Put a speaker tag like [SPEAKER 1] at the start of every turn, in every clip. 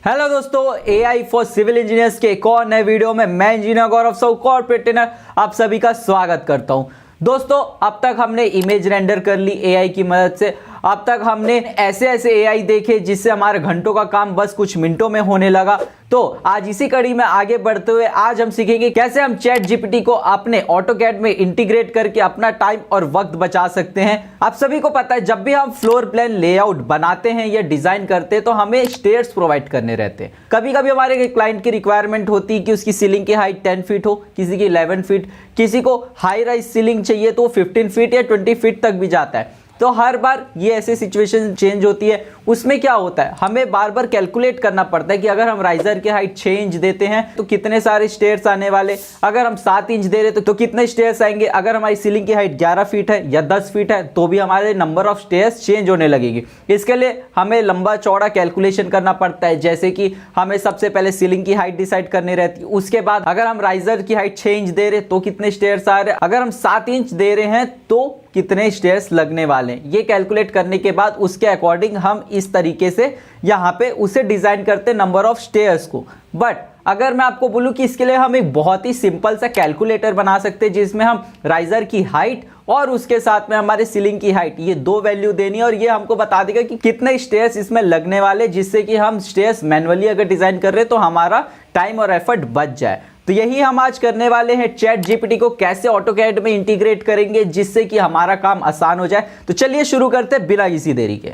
[SPEAKER 1] Hello दोस्तों, AI for civil engineers के एक और नए वीडियो में मैं इंजीनियर गौरव साहू कॉर्पोरेट ट्रेनर आप सभी का स्वागत करता हूं। दोस्तों, अब तक हमने इमेज रेंडर कर ली एआई की मदद से। अब तक हमने ऐसे एआई देखे जिससे हमारे घंटों का काम बस कुछ मिनटों में होने लगा। तो आज इसी कड़ी में आगे बढ़ते हुए आज हम सीखेंगे कैसे हम चैट जीपीटी को अपने ऑटोकैड में इंटीग्रेट करके अपना टाइम और वक्त बचा सकते हैं। आप सभी को पता है, जब भी हम फ्लोर प्लान लेआउट बनाते हैं या डिजाइन करते हैं तो हमें स्टेयर्स प्रोवाइड करने रहते हैं। कभी कभी हमारे क्लाइंट की रिक्वायरमेंट होती है कि उसकी सीलिंग की हाइट 10 फीट हो, किसी की 11 फीट, किसी को हाई राइज सीलिंग चाहिए तो 15 फीट या 20 फीट तक भी जाता है। तो हर बार ये ऐसे सिचुएशन चेंज होती है। उसमें क्या होता है, हमें बार बार कैलकुलेट करना पड़ता है कि अगर हम राइजर की हाइट 6 इंच देते हैं तो कितने सारे स्टेयर्स आने वाले, अगर हम 7 इंच दे रहे तो कितने स्टेयर्स आएंगे, अगर हमारी सीलिंग की हाइट 11 फीट है या 10 फीट है तो भी हमारे नंबर ऑफ स्टेयर्स चेंज होने लगेगी। इसके लिए हमें लंबा चौड़ा कैलकुलेशन करना पड़ता है। जैसे कि हमें सबसे पहले सीलिंग की हाइट डिसाइड करनी रहती है, उसके बाद अगर हम राइजर की हाइट 6 इंच दे रहे तो कितने स्टेयर्स आ रहे हैं, अगर हम 7 इंच दे रहे हैं तो कितने स्टेयर्स लगने वाले हैं। ये कैलकुलेट करने के बाद उसके अकॉर्डिंग हम इस तरीके से यहाँ पे उसे डिजाइन करते नंबर ऑफ स्टेयर्स को। बट अगर मैं आपको बोलूं कि इसके लिए हम एक बहुत ही सिंपल सा कैलकुलेटर बना सकते हैं जिसमें हम राइजर की हाइट और उसके साथ में हमारे सीलिंग की हाइट ये दो वैल्यू देनी है और ये हमको बता देगा कि कितने स्टेयर्स इसमें लगने वाले, जिससे कि हम स्टेयर्स मैन्युअली अगर डिजाइन कर रहे हैं तो हमारा टाइम और एफर्ट बच जाए। तो यही हम आज करने वाले हैं, चैट जीपीटी को कैसे ऑटोकैड में इंटीग्रेट करेंगे जिससे कि हमारा काम आसान हो जाए। तो चलिए शुरू करते हैं बिना किसी देरी के।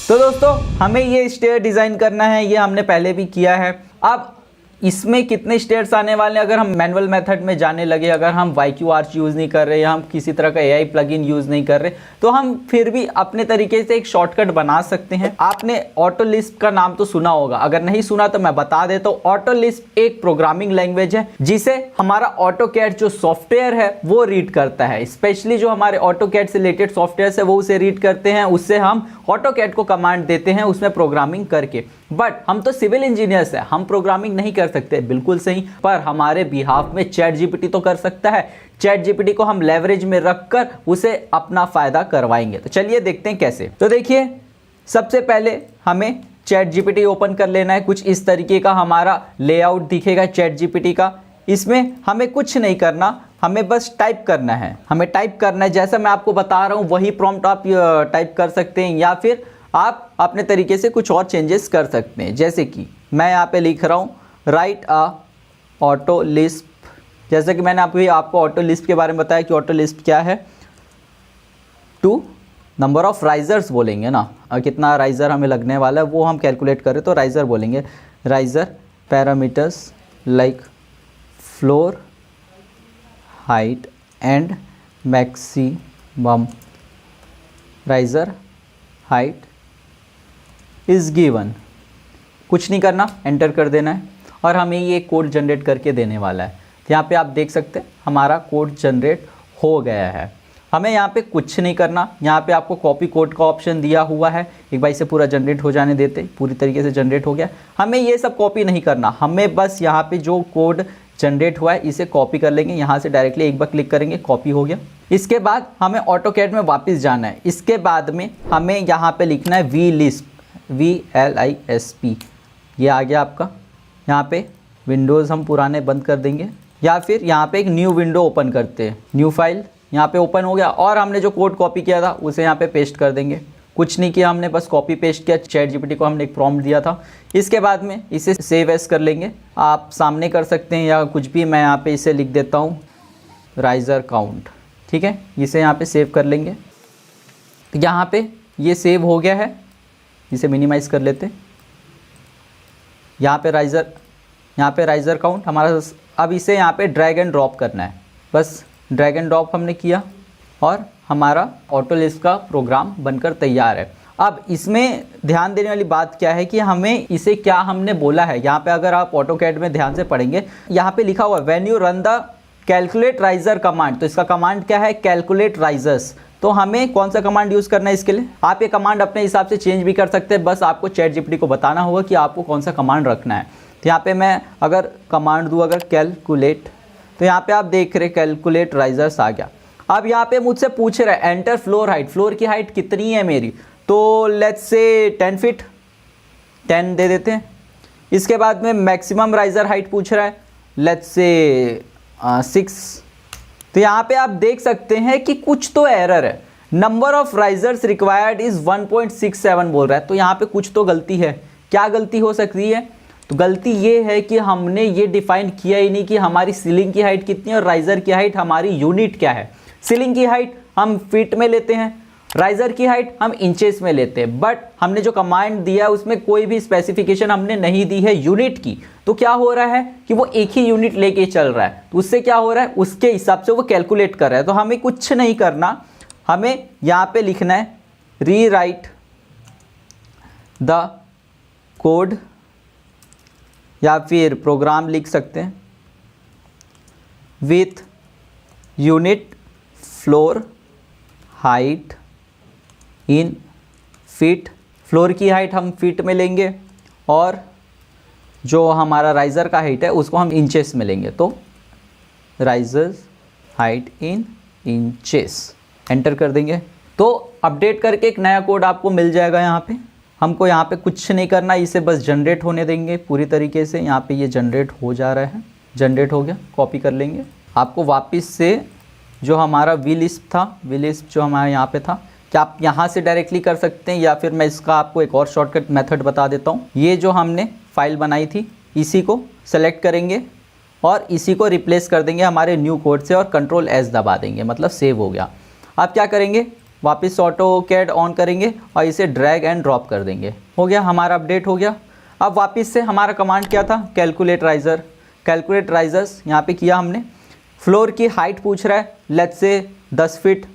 [SPEAKER 1] तो दोस्तों, हमें ये स्टेयर डिजाइन करना है, ये हमने पहले भी किया है। अब इसमें कितने स्टेयर्स आने वाले हैं, अगर हम मैनुअल मेथड में जाने लगे, अगर हम YQ आर्च यूज़ नहीं कर रहे या हम किसी तरह का AI प्लगइन यूज़ नहीं कर रहे तो हम फिर भी अपने तरीके से एक शॉर्टकट बना सकते हैं। आपने ऑटोलिस्प का नाम तो सुना होगा, अगर नहीं सुना तो मैं बता देता हूँ। ऑटोलिस्प एक प्रोग्रामिंग लैंग्वेज है जिसे हमारा ऑटोकैड जो सॉफ्टवेयर है वो रीड करता है। स्पेशली जो हमारे ऑटोकैड से रिलेटेड सॉफ्टवेयर है वो उसे रीड करते हैं, उससे हम ऑटोकैड को कमांड देते हैं उसमें प्रोग्रामिंग करके। बट हम तो सिविल इंजीनियर्स हैं, हम प्रोग्रामिंग नहीं कर सकते, बिल्कुल सही, पर हमारे बिहाफ में चैट जीपीटी तो कर सकता है। चैट जीपीटी को हम लेवरेज में रखकर उसे अपना फायदा करवाएंगे। तो चलिए देखते हैं कैसे। तो देखिए, सबसे पहले हमें चैट जीपीटी ओपन कर लेना है। कुछ इस तरीके का हमारा लेआउट दिखेगा चैट जीपीटी का। इसमें हमें कुछ नहीं करना, हमें बस टाइप करना है। हमें टाइप करना है, जैसा मैं आपको बता रहा हूँ वही प्रॉम्प्ट आप टाइप कर सकते हैं या फिर आप अपने तरीके से कुछ और चेंजेस कर सकते हैं। जैसे कि मैं यहाँ पे लिख रहा हूँ राइट अ ऑटो लिस्प। जैसे कि मैंने आपको ऑटो लिस्प के बारे में बताया कि ऑटो लिस्प क्या है। 2 नंबर ऑफ राइजर्स बोलेंगे ना, कितना राइजर हमें लगने वाला है वो हम कैलकुलेट करें तो राइजर बोलेंगे। Riser parameters like floor height and maximum riser height is given. कुछ नहीं करना, एंटर कर देना है और हमें ये कोड जनरेट करके देने वाला है। तो यहाँ पे आप देख सकते हैं हमारा कोड जनरेट हो गया है। हमें यहाँ पे कुछ नहीं करना, यहाँ पे आपको कॉपी कोड का ऑप्शन दिया हुआ है। एक बार इसे पूरा जनरेट हो जाने देते, पूरी तरीके से जनरेट हो गया। हमें ये सब कॉपी नहीं करना, हमें बस यहाँ पे जो कोड जनरेट हुआ है इसे कॉपी कर लेंगे। यहाँ से डायरेक्टली एक बार क्लिक करेंगे, कॉपी हो गया। इसके बाद हमें ऑटोकैड में वापस जाना है। इसके बाद में हमें यहाँ पे लिखना है VLisp, VLISP। ये आ गया आपका। यहाँ पे विंडोज़ हम पुराने बंद कर देंगे या फिर यहाँ पे एक न्यू विंडो ओपन करते हैं। न्यू फाइल यहाँ पे ओपन हो गया और हमने जो कोड कॉपी किया था उसे यहाँ पे पेस्ट कर देंगे। कुछ नहीं किया हमने, बस कॉपी पेस्ट किया। चैट जीपीटी को हमने एक प्रॉम्प्ट दिया था। इसके बाद में इसे सेव एज कर लेंगे। आप सामने कर सकते हैं या कुछ भी, मैं यहाँ पे इसे लिख देता हूँ राइजर काउंट। ठीक है, इसे यहाँ पे सेव कर लेंगे। तो यहाँ पे ये सेव हो गया है, इसे मिनिमाइज़ कर लेते हैं। यहाँ पे राइजर काउंट हमारा। अब इसे यहाँ पे ड्रैग एंड ड्रॉप करना है। बस ड्रैग एंड ड्रॉप हमने किया और हमारा ऑटो लिस्ट का प्रोग्राम बनकर तैयार है। अब इसमें ध्यान देने वाली बात क्या है कि हमें इसे क्या हमने बोला है। यहाँ पे अगर आप ऑटोकैड में ध्यान से पढ़ेंगे, यहाँ पे लिखा हुआ है when you run the calculate riser command. तो इसका कमांड क्या है, कैलकुलेट राइजर्स। तो हमें कौन सा कमांड यूज़ करना है इसके लिए। आप ये कमांड अपने हिसाब से चेंज भी कर सकते हैं, बस आपको चैट जीपीटी को बताना होगा कि आपको कौन सा कमांड रखना है। तो यहाँ पे मैं अगर कमांड दूँ, अगर कैलकुलेट, तो यहाँ पे आप देख रहे कैलकुलेट राइजर्स आ गया। अब यहाँ पे मुझसे पूछ रहा है एंटर फ्लोर हाइट, फ्लोर की हाइट कितनी है मेरी। तो लेट्स से 10 फीट 10 दे देते हैं। इसके बाद में मैक्सिमम राइज़र हाइट पूछ रहा है, लेट्स से 6। तो यहाँ पे आप देख सकते हैं कि कुछ तो एरर है, number of risers required is 1.67 बोल रहा है। तो यहाँ पे कुछ तो गलती है। क्या गलती हो सकती है? तो गलती ये है कि हमने ये डिफाइन किया ही नहीं कि हमारी सीलिंग की हाइट कितनी है और राइज़र की हाइट हमारी यूनिट क्या है। सीलिंग की हाइट हम फीट में लेते हैं, राइज़र की हाइट हम इंचेस में लेते हैं, बट हमने जो कमांड दिया है उसमें कोई भी स्पेसिफिकेशन हमने नहीं दी है यूनिट की। तो क्या हो रहा है कि वो एक ही यूनिट लेके चल रहा है, तो उससे क्या हो रहा है, उसके हिसाब से वो कैलकुलेट कर रहा है। तो हमें कुछ नहीं करना, हमें यहाँ पे लिखना है रीराइट द कोड, या फिर प्रोग्राम लिख सकते हैं, with unit floor height in feet. Floor की हाइट हम फीट में लेंगे और जो हमारा राइज़र का हाइट है उसको हम इंचेस में लेंगे। तो risers height in inches enter कर देंगे। तो अपडेट करके एक नया कोड आपको मिल जाएगा। यहाँ पे हमको यहाँ पे कुछ नहीं करना, इसे बस जनरेट होने देंगे पूरी तरीके से। यहाँ पे ये जनरेट हो जा रहा है, जनरेट हो गया, कॉपी कर लेंगे। आपको वापस से जो हमारा vlisp था, vlisp जो हमारे यहाँ पे था, क्या आप यहाँ से डायरेक्टली कर सकते हैं या फिर मैं इसका आपको एक और शॉर्टकट मेथड बता देता हूँ। ये जो हमने फाइल बनाई थी इसी को सेलेक्ट करेंगे और इसी को रिप्लेस कर देंगे हमारे न्यू कोड से और Ctrl+S दबा देंगे, मतलब सेव हो गया। आप क्या करेंगे, वापस ऑटोकैड ऑन करेंगे और इसे ड्रैग एंड ड्रॉप कर देंगे। हो गया, हमारा अपडेट हो गया। अब वापस से हमारा कमांड क्या था, कैलकुलेट राइज़र। कैलकुलेट राइजर्स यहाँ पे किया हमने। फ्लोर की हाइट पूछ रहा है, लेट्स से 10 फीट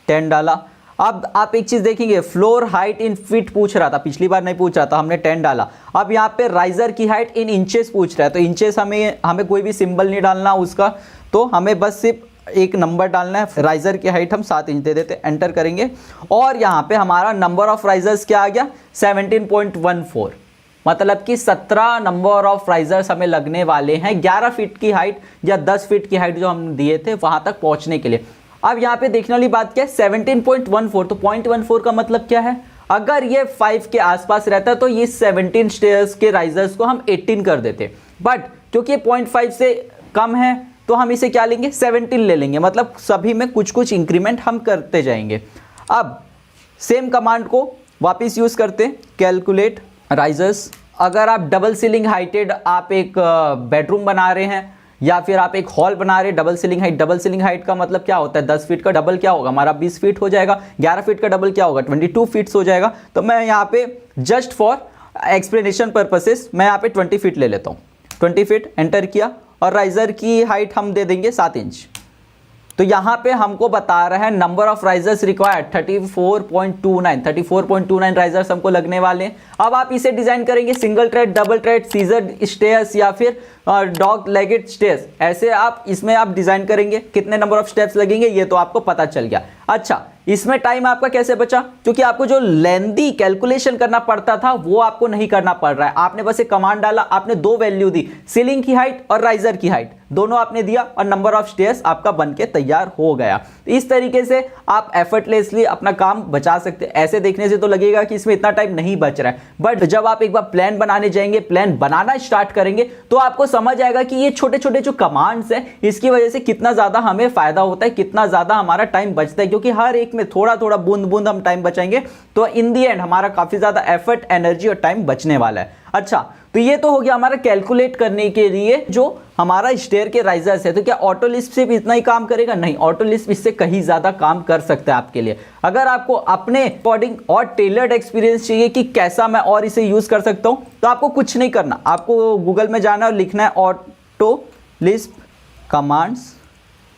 [SPEAKER 1] 10 डाला। अब आप एक चीज़ देखेंगे, फ्लोर हाइट इन फीट पूछ रहा था, पिछली बार नहीं पूछ रहा था, हमने 10 डाला। अब यहाँ पे राइज़र की हाइट इन इंचेस पूछ रहा है, तो इंचेस हमें कोई भी सिंबल नहीं डालना उसका, तो हमें बस सिर्फ एक नंबर डालना है। राइज़र की हाइट हम 7 इंच दे देते, एंटर करेंगे और यहाँ पे हमारा नंबर ऑफ राइजर्स क्या आ गया, 17.14। मतलब कि 17 नंबर ऑफ राइजर्स हमें लगने वाले हैं 11 फीट की हाइट या 10 फीट की हाइट जो हम दिए थे वहां तक पहुंचने के लिए। अब यहाँ पे देखने वाली बात क्या है, 17.14। तो 0.14 का मतलब क्या है, अगर ये 5 के आसपास रहता तो ये 17 स्टेयर्स के राइजर्स को हम 18 कर देते, बट क्योंकि ये 0.5 से कम है तो हम इसे क्या लेंगे, 17 ले लेंगे। मतलब सभी में कुछ कुछ इंक्रीमेंट हम करते जाएंगे। अब सेम कमांड को वापस यूज करते, कैलकुलेट राइजर्स। अगर आप डबल सीलिंग हाइटेड आप एक बेडरूम बना रहे हैं या फिर आप एक हॉल बना रहे हैं, double ceiling height. Double ceiling height का मतलब क्या होता है, 10 फीट का डबल क्या होगा हमारा 20 फीट हो जाएगा, 11 फीट का डबल क्या होगा 22 फीट्स हो जाएगा। तो मैं यहाँ पे जस्ट फॉर एक्सप्लेनेशन पर्पसेस मैं यहाँ पे 20 फीट ले लेता हूँ। 20 फीट एंटर किया और राइजर की हाइट हम दे देंगे 7 इंच। तो यहाँ पे हमको बता रहा है number of risers required 34.29 risers हमको लगने वाले हैं। अब आप इसे डिजाइन करेंगे single tread, double tread, scissor stairs या फिर डॉग लेगेड स्टेयर्स, ऐसे आप इसमें आप डिजाइन करेंगे। कितने नंबर ऑफ स्टेप्स लगेंगे ये तो आपको पता चल गया। अच्छा, इसमें टाइम आपका कैसे बचा, क्योंकि आपको जो लेंदी कैलकुलेशन करना पड़ता था वो आपको नहीं करना पड़ रहा है। आपने बस एक कमांड डाला, आपने 2 वैल्यू दी, सीलिंग की हाइट और राइजर की हाइट, दोनों आपने दिया और नंबर ऑफ स्टेयर्स आपका बनके तैयार हो गया। इस तरीके से आप एफर्टलेसली अपना काम बचा सकते हैं। ऐसे देखने से तो लगेगा कि इसमें इतना टाइम नहीं बच रहा है, बट जब आप एक बार प्लान बनाने जाएंगे, प्लान बनाना स्टार्ट करेंगे, तो आपको समझ आएगा कि ये छोटे छोटे जो कमांड्स हैं इसकी वजह से कितना ज्यादा हमें फायदा होता है, कितना ज्यादा हमारा टाइम बचता है। क्योंकि हर एक में थोड़ा थोड़ा बूंद बूंद हम टाइम बचाएंगे तो इन दी एंड हमारा काफी ज्यादा एफर्ट, एनर्जी और टाइम बचने वाला है। अच्छा, तो ये तो हो गया हमारा कैलकुलेट करने के लिए जो हमारा स्टेयर के राइजर्स है। तो क्या ऑटोलिस्प सिर्फ इतना ही काम करेगा? नहीं, ऑटोलिस्प इससे कहीं ज्यादा काम कर सकता है आपके लिए। अगर आपको अपने अकॉर्डिंग और टेलर्ड एक्सपीरियंस चाहिए कि कैसा मैं और इसे यूज कर सकता हूं, तो आपको कुछ नहीं करना, आपको गूगल में जाना और लिखना है ऑटोलिस्प कमांड्स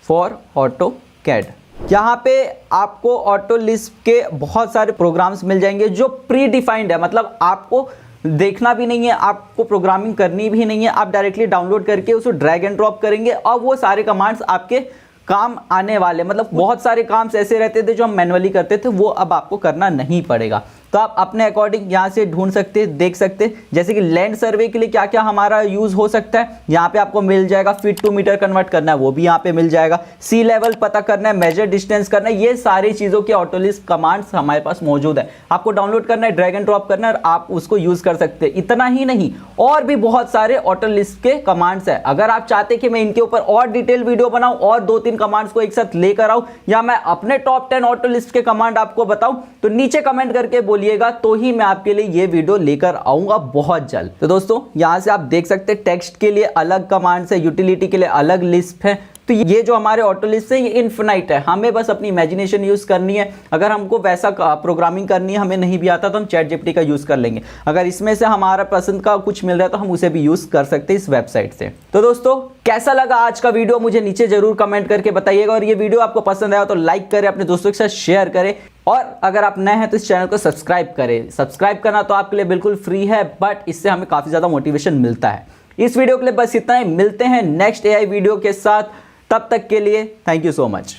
[SPEAKER 1] फॉर ऑटोकैड। यहाँ पे आपको ऑटोलिस्प के बहुत सारे प्रोग्राम्स मिल जाएंगे जो प्री डिफाइंड है, मतलब आपको देखना भी नहीं है, आपको प्रोग्रामिंग करनी भी नहीं है, आप डायरेक्टली डाउनलोड करके उसको ड्रैग एंड ड्रॉप करेंगे और वो सारे कमांड्स आपके काम आने वाले। मतलब बहुत सारे काम ऐसे रहते थे जो हम मैनुअली करते थे, वो अब आपको करना नहीं पड़ेगा। तो आप अपने अकॉर्डिंग यहाँ से ढूंढ सकते हैं, देख सकते हैं। जैसे कि लैंड सर्वे के लिए क्या क्या हमारा यूज हो सकता है, यहाँ पे आपको मिल जाएगा। फीट टू मीटर कन्वर्ट करना है वो भी यहाँ पे मिल जाएगा। सी लेवल पता करना है, मेजर डिस्टेंस करना है, ये सारी चीजों के ऑटोलिस्ट कमांड्स हमारे पास मौजूद है। आपको डाउनलोड करना है, ड्रैग एंड ड्रॉप करना है और आप उसको यूज कर सकते हैं। इतना ही नहीं, और भी बहुत सारे ऑटोलिस्ट के कमांड्स है। अगर आप चाहते कि मैं इनके ऊपर और डिटेल वीडियो बनाऊं और 2-3 कमांड्स को एक साथ लेकर आऊं, या मैं अपने टॉप 10 ऑटोलिस्ट के कमांड आपको बताऊं, तो नीचे कमेंट करके बोलिएगा, तो ही मैं आपके लिए ये वीडियो लेकर आऊंगा बहुत जल्द। तो दोस्तों यहां से आप देख सकते हैं टेक्स्ट के लिए अलग कमांड्स है, यूटिलिटी के लिए अलग लिस्ट है। तो ये जो हमारे ऑटोलिस्ट है ये इन्फिनाइट है, हमें बस अपनी इमेजिनेशन यूज करनी है। अगर हमको वैसा प्रोग्रामिंग करनी है, हमें नहीं भी आता, तो हम चैट जीपीटी का यूज कर लेंगे। अगर इसमें से हमारा पसंद का कुछ मिल रहा है तो हम उसे भी यूज कर सकते हैं इस वेबसाइट से। तो दोस्तों कैसा लगा आज का वीडियो मुझे नीचे जरूर कमेंट करके बताइएगा, और ये वीडियो आपको पसंद आया तो लाइक करें, अपने दोस्तों के साथ शेयर करें, और अगर आप नए हैं तो इस चैनल को सब्सक्राइब करें। सब्सक्राइब करना तो आपके लिए बिल्कुल फ्री है, बट इससे हमें काफी ज्यादा मोटिवेशन मिलता है। इस वीडियो के लिए बस इतना ही, मिलते हैं नेक्स्ट एआई वीडियो के साथ। तब तक के लिए थैंक यू सो मच।